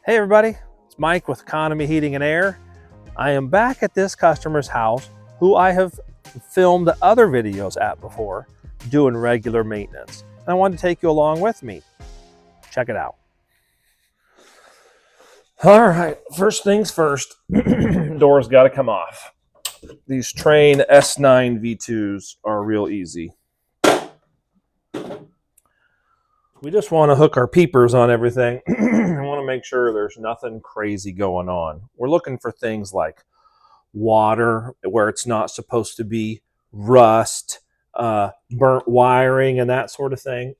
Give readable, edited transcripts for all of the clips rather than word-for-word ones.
Hey everybody, it's Mike with Economy Heating and Air. I am back at this customer's house who I have filmed other videos at before doing regular maintenance. And I wanted to take you along with me. Check it out. All right, first things first, doors got to come off. These Trane S9 V2s are real easy. We just want to hook our peepers on everything. We want to make sure there's nothing crazy going on. We're looking for things like water where it's not supposed to be, rust, burnt wiring, and that sort of thing.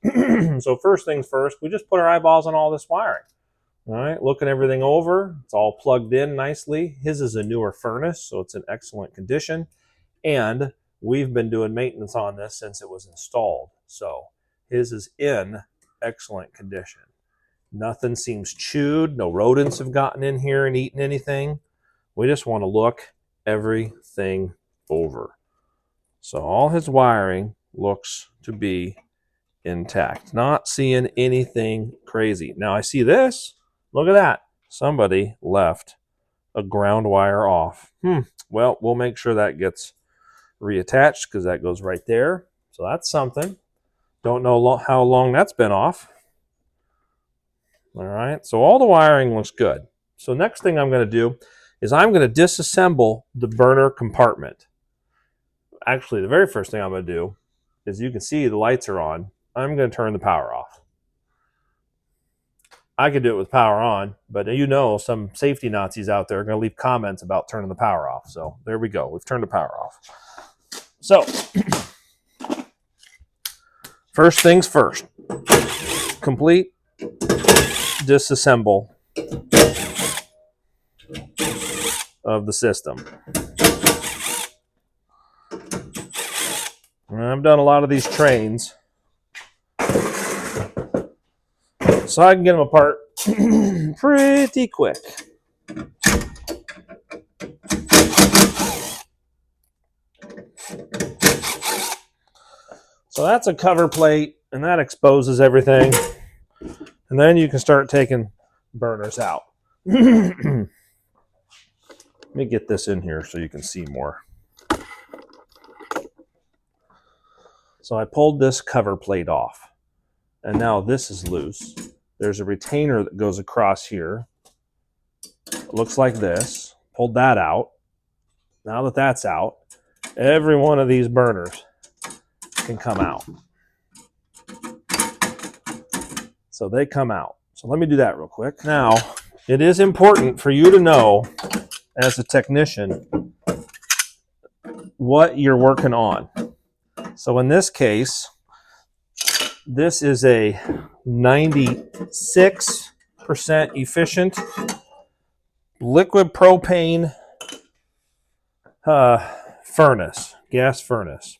So first things first, we just put our eyeballs on all this wiring. All right, looking everything over. It's all plugged in nicely. His is a newer furnace, so it's in excellent condition. And we've been doing maintenance on this since it was installed. So his is in excellent condition. Nothing seems chewed. No rodents have gotten in here and eaten anything. We just want to look everything over. So all his wiring looks to be intact. Not seeing anything crazy. Now I see this. Look at that. Somebody left a ground wire off. Well, we'll make sure that gets reattached because that goes right there. So that's something. Don't know how long that's been off. All right, so all the wiring looks good. So next thing I'm going to do is I'm going to disassemble the burner compartment. Actually, the very first thing I'm going to do is, you can see the lights are on. I'm going to turn the power off. I could do it with power on, but you know some safety Nazis out there are going to leave comments about turning the power off. So there we go. We've turned the power off. So first things first, complete disassemble of the system. And I've done a lot of these Tranes, so I can get them apart pretty quick. So that's a cover plate, and that exposes everything. And then you can start taking burners out. Let me get this in here so you can see more. So I pulled this cover plate off, and now this is loose. There's a retainer that goes across here. It looks like this. Pulled that out. Now that that's out, every one of these burners can come out. So they come out. So let me do that real quick. Now, it is important for you to know, as a technician, what you're working on. So in this case, this is a 96% efficient liquid propane furnace, gas furnace.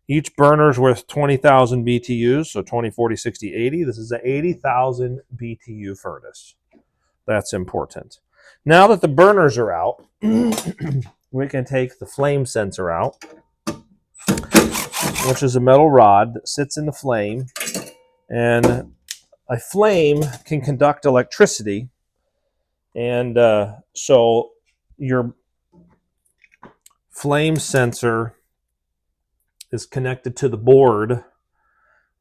Each burner is worth 20,000 BTUs, so 20, 40, 60, 80. This is an 80,000 BTU furnace. That's important. Now that the burners are out, we can take the flame sensor out, which is a metal rod that sits in the flame. And a flame can conduct electricity. And so your flame sensor is connected to the board,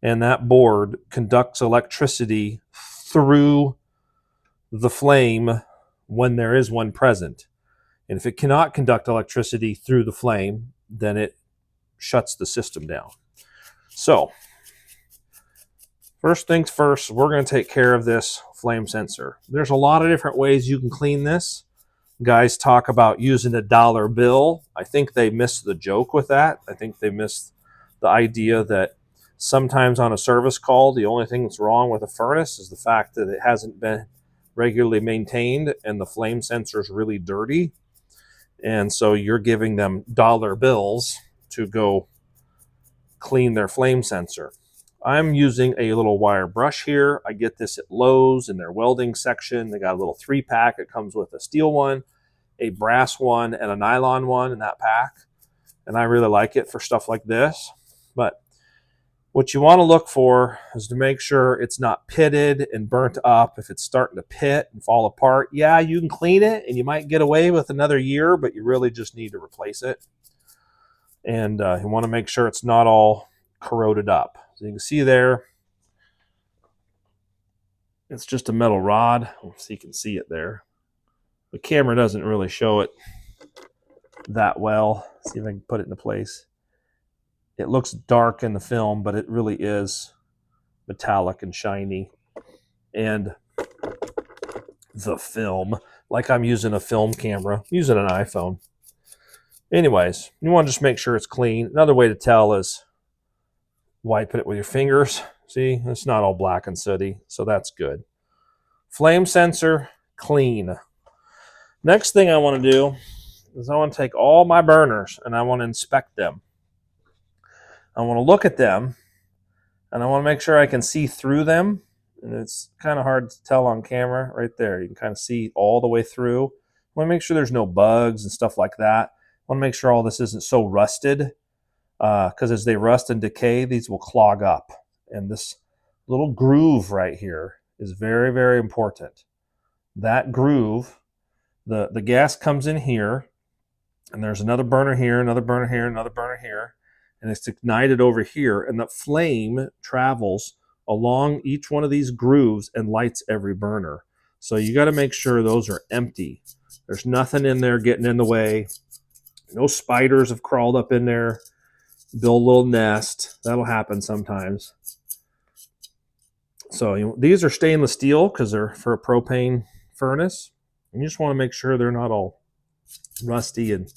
and that board conducts electricity through the flame when there is one present. And if it cannot conduct electricity through the flame, then it shuts the system down. So first things first, we're going to take care of this flame sensor. There's a lot of different ways you can clean this. Guys talk about using a dollar bill. I think they missed the joke with that. I think they missed the idea that sometimes on a service call, the only thing that's wrong with a furnace is the fact that it hasn't been regularly maintained and the flame sensor is really dirty. And so you're giving them dollar bills to go clean their flame sensor. I'm using a little wire brush here. I get this at Lowe's in their welding section. They got a little 3-pack. It comes with a steel one, a brass one, and a nylon one in that pack. And I really like it for stuff like this. But What you want to look for is to make sure it's not pitted and burnt up. If it's starting to pit and fall apart, yeah, you can clean it and you might get away with another year, but you really just need to replace it. And you want to make sure it's not all corroded up. So you can see there, it's just a metal rod. So you can see it there. The camera doesn't really show it that well. See if I can put it into place. It looks dark in the film, but it really is metallic and shiny. And the film, like I'm using a film camera, using an iPhone. Anyways, you want to just make sure it's clean. Another way to tell is wiping it with your fingers. See, it's not all black and sooty, so that's good. Flame sensor, clean. Next thing I want to do is I want to take all my burners and I want to inspect them. I want to look at them and I want to make sure I can see through them. And it's kind of hard to tell on camera right there. You can kind of see all the way through. I want to make sure there's no bugs and stuff like that. I want to make sure all this isn't so rusted because as they rust and decay, these will clog up. And this little groove right here is very, very important. That groove, the gas comes in here, and there's another burner here, another burner here, another burner here, and it's ignited over here, and the flame travels along each one of these grooves and lights every burner. So you got to make sure those are empty. There's nothing in there getting in the way. No spiders have crawled up in there, build a little nest. That'll happen sometimes. So these are stainless steel because they're for a propane furnace. And you just want to make sure they're not all rusty and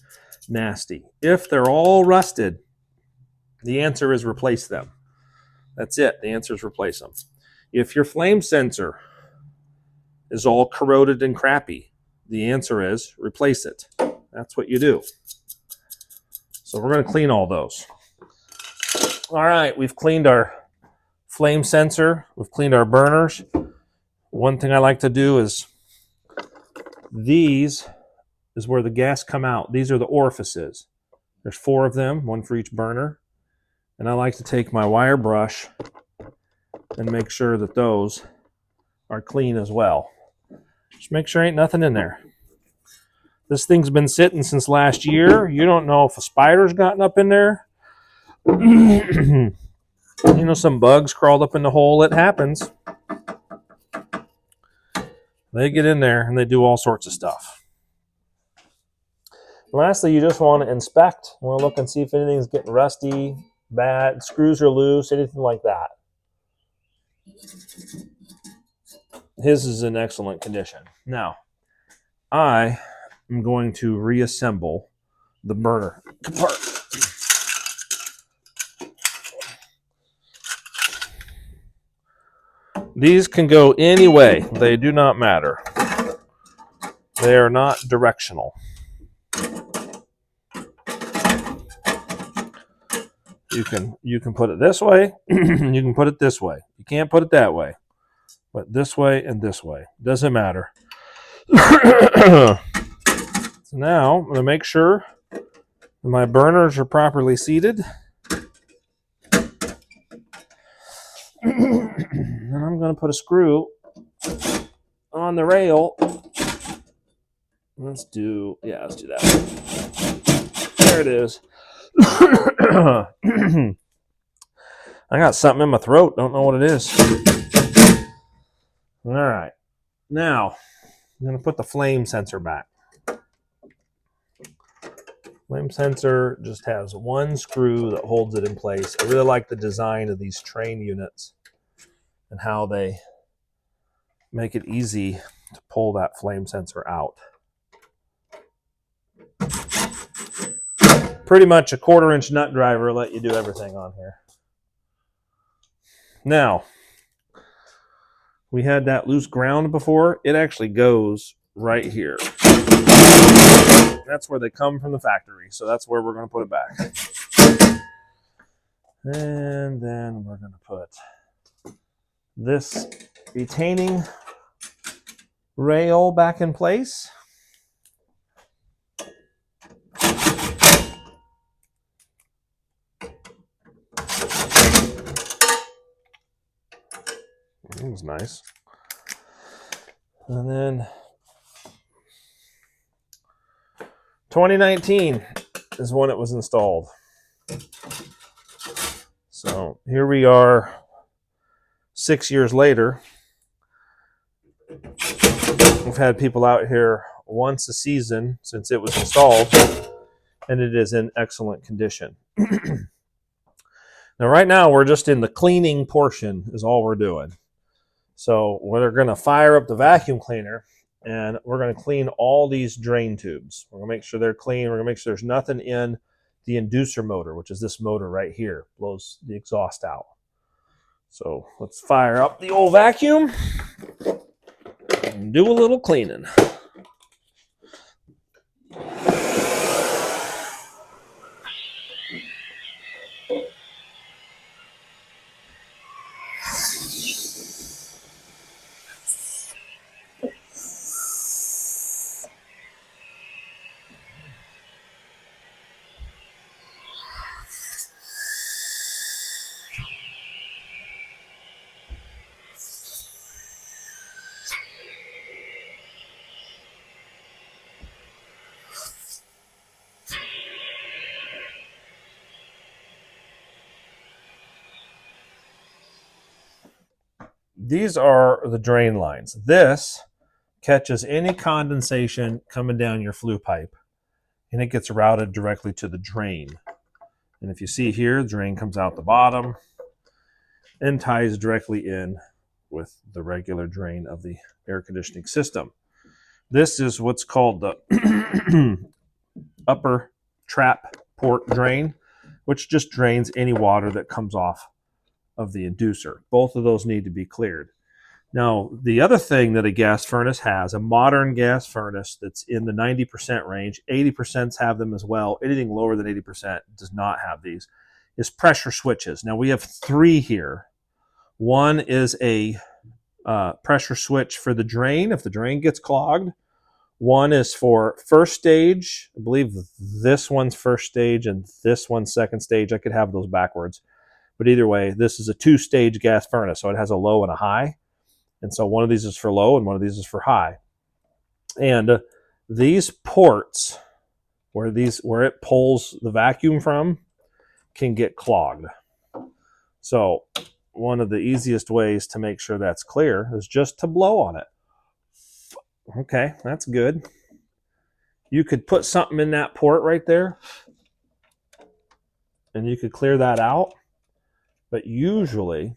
nasty. If they're all rusted, the answer is replace them. That's it. The answer is replace them. If your flame sensor is all corroded and crappy, the answer is replace it. That's what you do. So we're going to clean all those. All right, we've cleaned our flame sensor. We've cleaned our burners. One thing I like to do is these is where the gas come out. These are the orifices. There's 4 of them, one for each burner. And I like to take my wire brush and make sure that those are clean as well. Just make sure ain't nothing in there. This thing's been sitting since last year. You don't know if a spider's gotten up in there. Some bugs crawled up in the hole. It happens. They get in there and they do all sorts of stuff. Lastly, you just want to inspect. You want to look and see if anything's getting rusty, bad, screws are loose, anything like that. His is in excellent condition. Now, I am going to reassemble the burner compartment. These can go any way. They do not matter. They are not directional. You can put it this way. You can put it this way. You can't put it that way. But this way and this way. Doesn't matter. So now I'm going to make sure my burners are properly seated. And I'm going to put a screw on the rail. Let's do that. There it is. I got something in my throat. Don't know what it is. All right. Now, I'm going to put the flame sensor back. Flame sensor just has one screw that holds it in place. I really like the design of these Trane units and how they make it easy to pull that flame sensor out. Pretty much a 1/4-inch nut driver will let you do everything on here. Now, we had that loose ground before. It actually goes right here. That's where they come from the factory. So that's where we're going to put it back. And then we're going to put this retaining rail back in place. was nice. And then 2019 is when it was installed. So here we are 6 years later. We've had people out here once a season since it was installed, and it is in excellent condition. Now, right now, we're just in the cleaning portion is all we're doing. So we're going to fire up the vacuum cleaner, and we're going to clean all these drain tubes. We're going to make sure they're clean. We're going to make sure there's nothing in the inducer motor, which is this motor right here, blows the exhaust out. So let's fire up the old vacuum and do a little cleaning. These are the drain lines. This catches any condensation coming down your flue pipe, and it gets routed directly to the drain. And if you see here, the drain comes out the bottom and ties directly in with the regular drain of the air conditioning system. This is what's called the upper trap port drain, which just drains any water that comes off of the inducer. Both of those need to be cleared. Now, the other thing that a gas furnace has, a modern gas furnace that's in the 90% range, 80% have them as well. Anything lower than 80% does not have these, is pressure switches. Now, we have 3 here. One is a pressure switch for the drain, if the drain gets clogged. One is for first stage. I believe this one's first stage and this one's second stage. I could have those backwards. But either way, this is a 2-stage gas furnace, so it has a low and a high. And so one of these is for low and one of these is for high. And these ports, where it pulls the vacuum from, can get clogged. So one of the easiest ways to make sure that's clear is just to blow on it. Okay, that's good. You could put something in that port right there, and you could clear that out. But usually,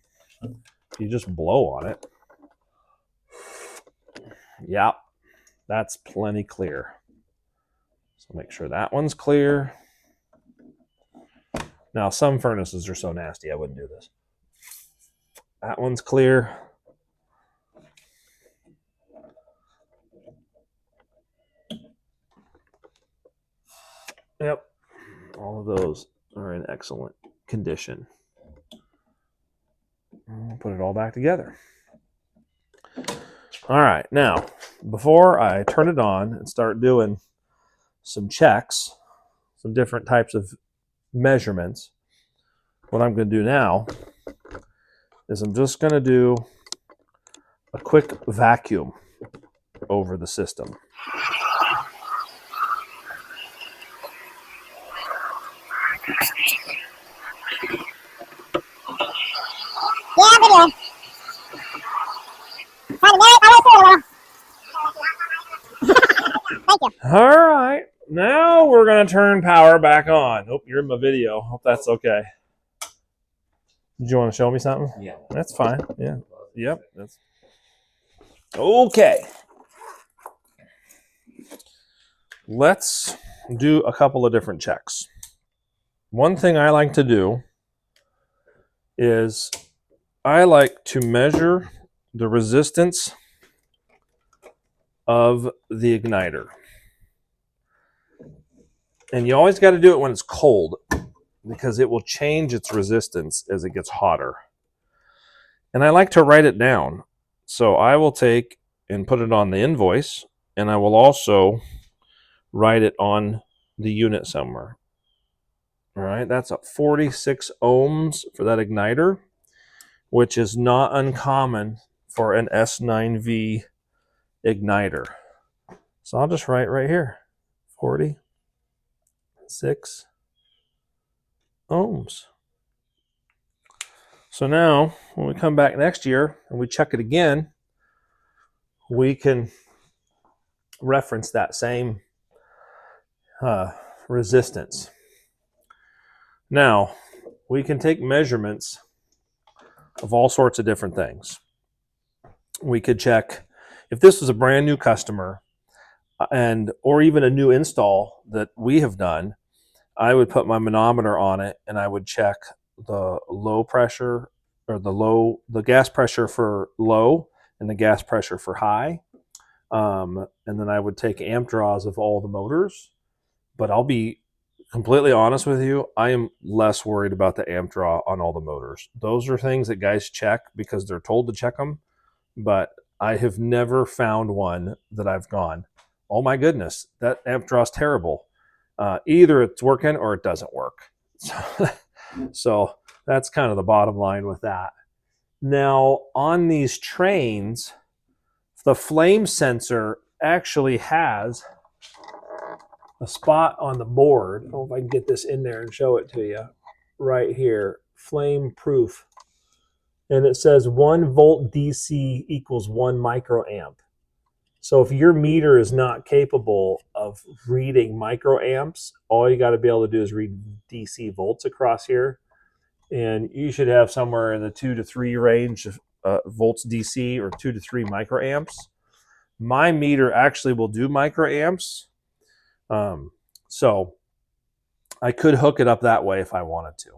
you just blow on it. Yep, that's plenty clear. So make sure that one's clear. Now, some furnaces are so nasty, I wouldn't do this. That one's clear. Yep, all of those are in excellent condition. I'll put it all back together. All right, now, before I turn it on and start doing some checks, some different types of measurements, what I'm going to do now is I'm just going to do a quick vacuum over the system. All right, now we're going to turn power back on. Oh, you're in my video. Hope that's okay. Did you want to show me something? Yeah. That's fine. Yeah. Yep. That's okay. Let's do a couple of different checks. One thing I like to do is I like to measure the resistance of the igniter. And you always got to do it when it's cold, because it will change its resistance as it gets hotter. And I like to write it down. So I will take and put it on the invoice, and I will also write it on the unit somewhere. All right, that's at 46 ohms for that igniter, which is not uncommon for an S9V igniter. So I'll just write right here, 46 ohms. So now when we come back next year and we check it again, we can reference that same resistance. Now, we can take measurements of all sorts of different things. We could check if this was a brand new customer or even a new install that we have done. I would put my manometer on it and I would check the low pressure or the gas pressure for low and the gas pressure for high. And then I would take amp draws of all the motors. But I'll be completely honest with you, I am less worried about the amp draw on all the motors. Those are things that guys check because they're told to check them. But I have never found one that I've gone, oh my goodness, that amp draw is terrible. Either it's working or it doesn't work. So that's kind of the bottom line with that. Now, on these trains, the flame sensor actually has a spot on the board. I don't know if I can get this in there and show it to you. Right here, flame proof. And it says 1 volt DC equals 1 microamp. So if your meter is not capable of reading microamps, all you got to be able to do is read DC volts across here. And you should have somewhere in the 2 to 3 range of volts DC or 2 to 3 microamps. My meter actually will do microamps. So I could hook it up that way if I wanted to.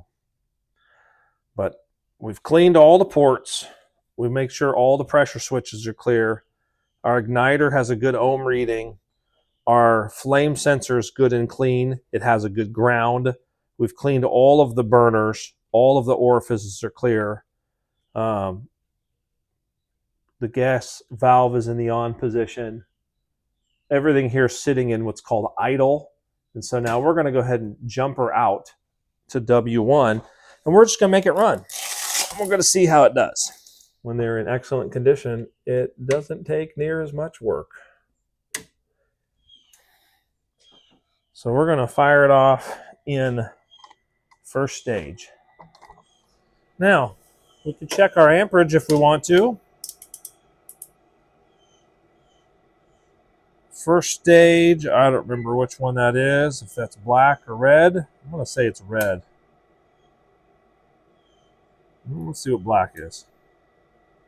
But we've cleaned all the ports. We make sure all the pressure switches are clear. Our igniter has a good ohm reading. Our flame sensor is good and clean. It has a good ground. We've cleaned all of the burners. All of the orifices are clear. The gas valve is in the on position. Everything here is sitting in what's called idle. And so now we're going to go ahead and jump her out to W1, and we're just going to make it run. And we're going to see how it does. When they're in excellent condition, it doesn't take near as much work. So we're going to fire it off in first stage. Now, we can check our amperage if we want to. First stage, I don't remember which one that is, if that's black or red. I'm going to say it's red. Let's see what black is.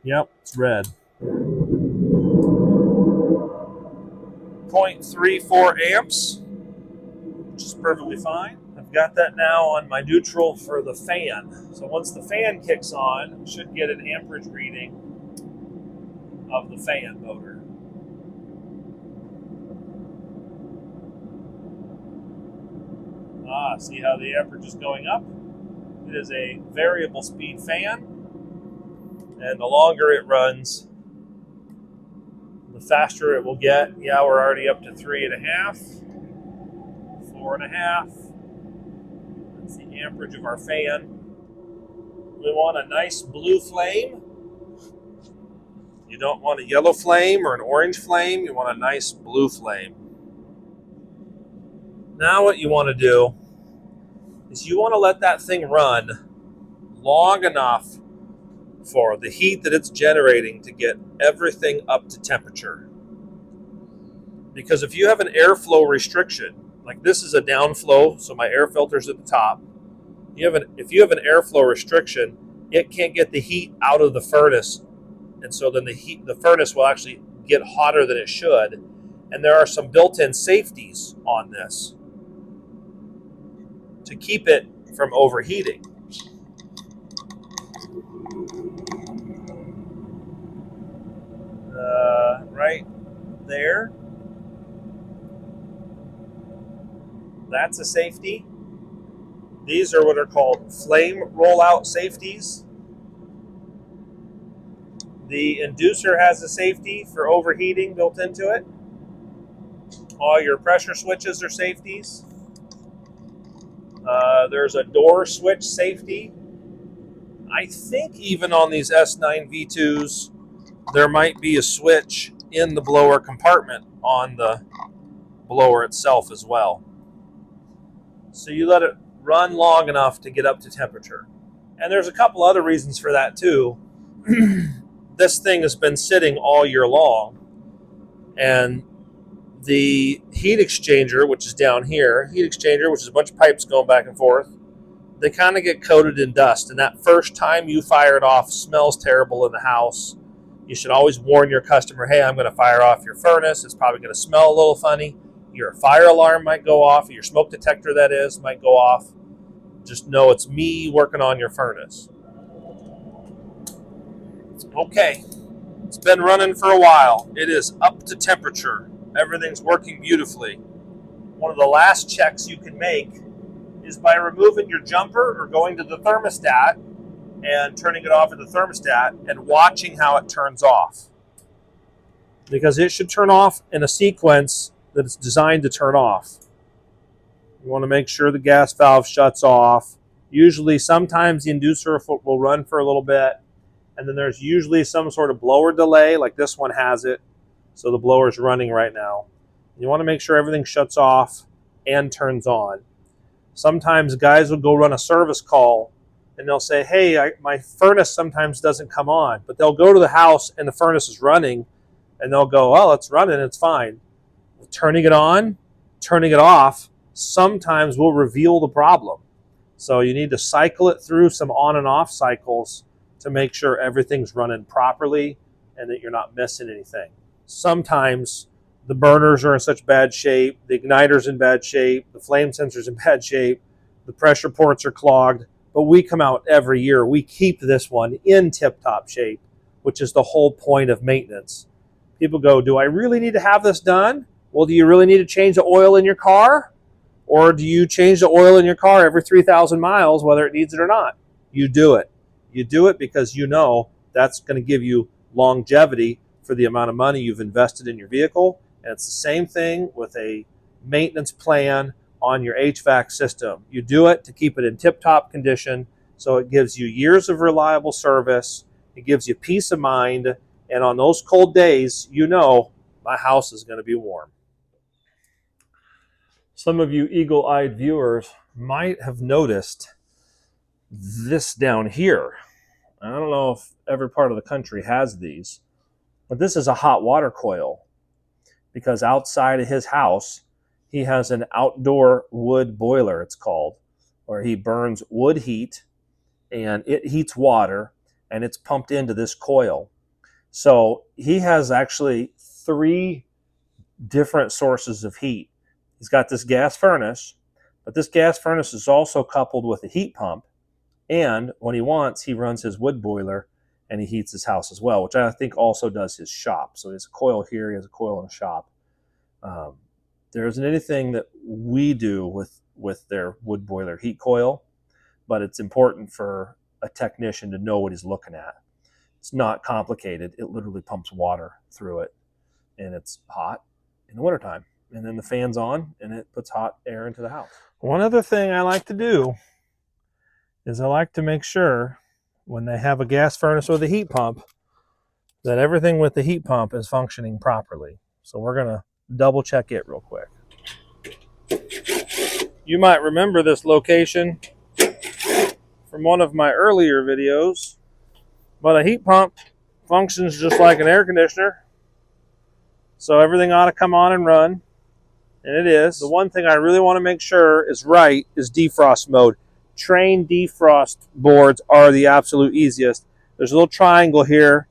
Yep, it's red. 0.34 amps, which is perfectly fine. I've got that now on my neutral for the fan. So once the fan kicks on, I should get an amperage reading of the fan motor. See how the amperage is going up? It is a variable speed fan, and the longer it runs, the faster it will get. Yeah, we're already up to 3.5, 4.5. That's the amperage of our fan. We want a nice blue flame. You don't want a yellow flame or an orange flame. You want a nice blue flame. Now what you want to do is you want to let that thing run long enough for the heat that it's generating to get everything up to temperature. Because if you have an airflow restriction, like this is a downflow, so my air filter's at the top. If you have an airflow restriction, it can't get the heat out of the furnace, and so then the furnace will actually get hotter than it should. And there are some built-in safeties on this to keep it from overheating. Right there. That's a safety. These are what are called flame rollout safeties. The inducer has a safety for overheating built into it. All your pressure switches are safeties. There's a door switch safety. I think even on these S9 V2s, there might be a switch in the blower compartment on the blower itself as well. So you let it run long enough to get up to temperature. And there's a couple other reasons for that too. This thing has been sitting all year long, and the heat exchanger, which is down here, which is a bunch of pipes going back and forth, they kind of get coated in dust. And that first time you fire it off smells terrible in the house. You should always warn your customer, hey, I'm going to fire off your furnace. It's probably going to smell a little funny. Your fire alarm might go off. Your smoke detector, that is, might go off. Just know it's me working on your furnace. Okay, it's been running for a while. It is up to temperature. Everything's working beautifully. One of the last checks you can make is by removing your jumper or going to the thermostat and turning it off at the thermostat and watching how it turns off. Because it should turn off in a sequence that it's designed to turn off. You want to make sure the gas valve shuts off. Usually, sometimes the inducer will run for a little bit, and then there's usually some sort of blower delay, like this one has it. So the blower's running right now. You want to make sure everything shuts off and turns on. Sometimes guys will go run a service call and they'll say, hey, my furnace sometimes doesn't come on. But they'll go to the house and the furnace is running, and they'll go, oh, it's running, it's fine. Turning it on, turning it off, sometimes will reveal the problem. So you need to cycle it through some on and off cycles to make sure everything's running properly and that you're not missing anything. Sometimes the burners are in such bad shape, the igniter's in bad shape, the flame sensor's in bad shape, the pressure ports are clogged, but we come out every year. We keep this one in tip-top shape, which is the whole point of maintenance. People go, do I really need to have this done? Well, do you really need to change the oil in your car? Or do you change the oil in your car every 3,000 miles, whether it needs it or not? You do it. You do it because you know that's going to give you longevity for the amount of money you've invested in your vehicle. And it's the same thing with a maintenance plan on your HVAC system. You do it to keep it in tip-top condition, so it gives you years of reliable service. It gives you peace of mind. And on those cold days, you know my house is going to be warm. Some of you eagle-eyed viewers might have noticed this down here. I don't know if every part of the country has these, but this is a hot water coil, because outside of his house, he has an outdoor wood boiler, it's called, where he burns wood heat, and it heats water, and it's pumped into this coil. So he has actually 3 different sources of heat. He's got this gas furnace, but this gas furnace is also coupled with a heat pump. And when he wants, he runs his wood boiler and he heats his house as well, which I think also does his shop. So he has a coil here, he has a coil in the shop. There isn't anything that we do with their wood boiler heat coil, but it's important for a technician to know what he's looking at. It's not complicated. It literally pumps water through it, and it's hot in the wintertime. And then the fan's on, and it puts hot air into the house. One other thing I like to do is I like to make sure when they have a gas furnace with a heat pump that everything with the heat pump is functioning properly. So we're going to double check it real quick. You might remember this location from one of my earlier videos, but a heat pump functions just like an air conditioner. So everything ought to come on and run, and it is. The one thing I really want to make sure is right is defrost mode. Trane defrost boards are the absolute easiest. There's a little triangle here.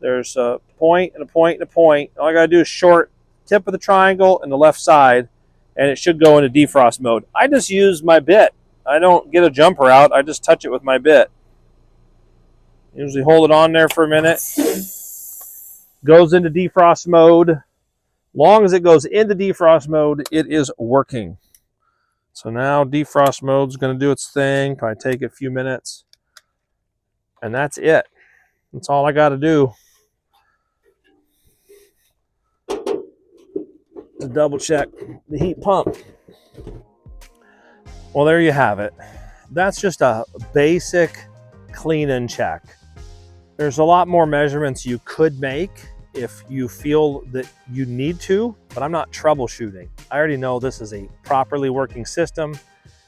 There's a point and a point and a point. All I got to do is short tip of the triangle and the left side, and it should go into defrost mode. I just use my bit. I don't get a jumper out. I just touch it with my bit. Usually hold it on there for a minute. Goes into defrost mode. Long as it goes into defrost mode, it is working. So now defrost mode is going to do its thing. Probably take a few minutes. And that's it. That's all I got to do to double check the heat pump. Well, there you have it. That's just a basic clean and check. There's a lot more measurements you could make if you feel that you need to, but I'm not troubleshooting. I already know this is a properly working system,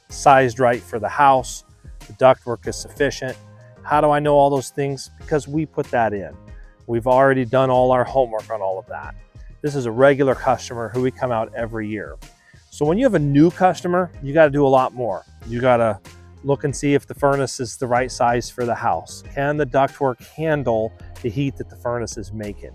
sized right for the house, the ductwork is sufficient. How do I know all those things? Because we put that in. We've already done all our homework on all of that. This is a regular customer who we come out every year. So when you have a new customer, you got to do a lot more. You got to look and see if the furnace is the right size for the house. Can the ductwork handle the heat that the furnace is making?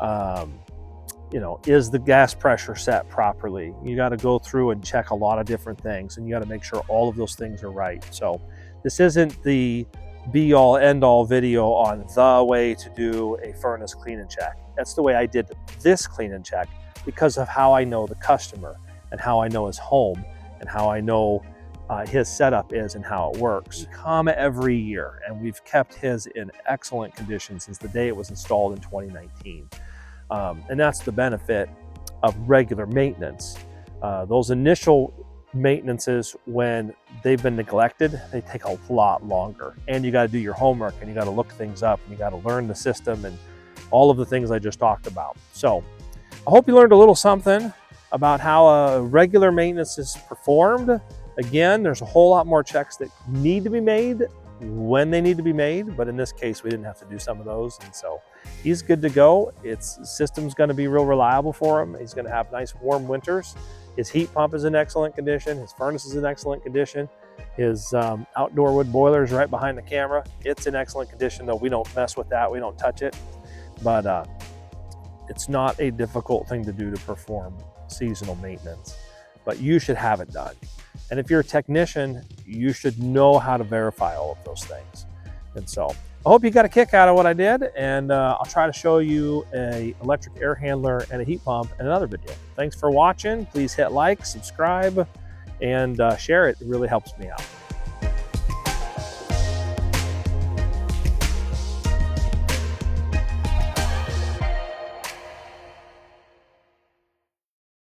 You know, is the gas pressure set properly? You got to go through and check a lot of different things, and you got to make sure all of those things are right. So this isn't the be all end all video on the way to do a furnace clean and check. That's the way I did this clean and check because of how I know the customer and how I know his home and how I know his setup is and how it works. We come every year, and we've kept his in excellent condition since the day it was installed in 2019. And that's the benefit of regular maintenance. Those initial maintenances, when they've been neglected, they take a lot longer. And you got to do your homework, and you got to look things up, and you got to learn the system and all of the things I just talked about. So I hope you learned a little something about how regular maintenance is performed. Again, there's a whole lot more checks that need to be made when they need to be made, but in this case, we didn't have to do some of those, and so he's good to go. Its system's going to be real reliable for him. He's going to have nice warm winters. His heat pump is in excellent condition. His furnace is in excellent condition. His outdoor wood boiler is right behind the camera. It's in excellent condition, though we don't mess with that. We don't touch it, but it's not a difficult thing to do to perform seasonal maintenance, but you should have it done. And if you're a technician, you should know how to verify all of those things. And so I hope you got a kick out of what I did, and I'll try to show you an electric air handler and a heat pump in another video. Thanks for watching. Please hit like, subscribe, and share it. It really helps me out.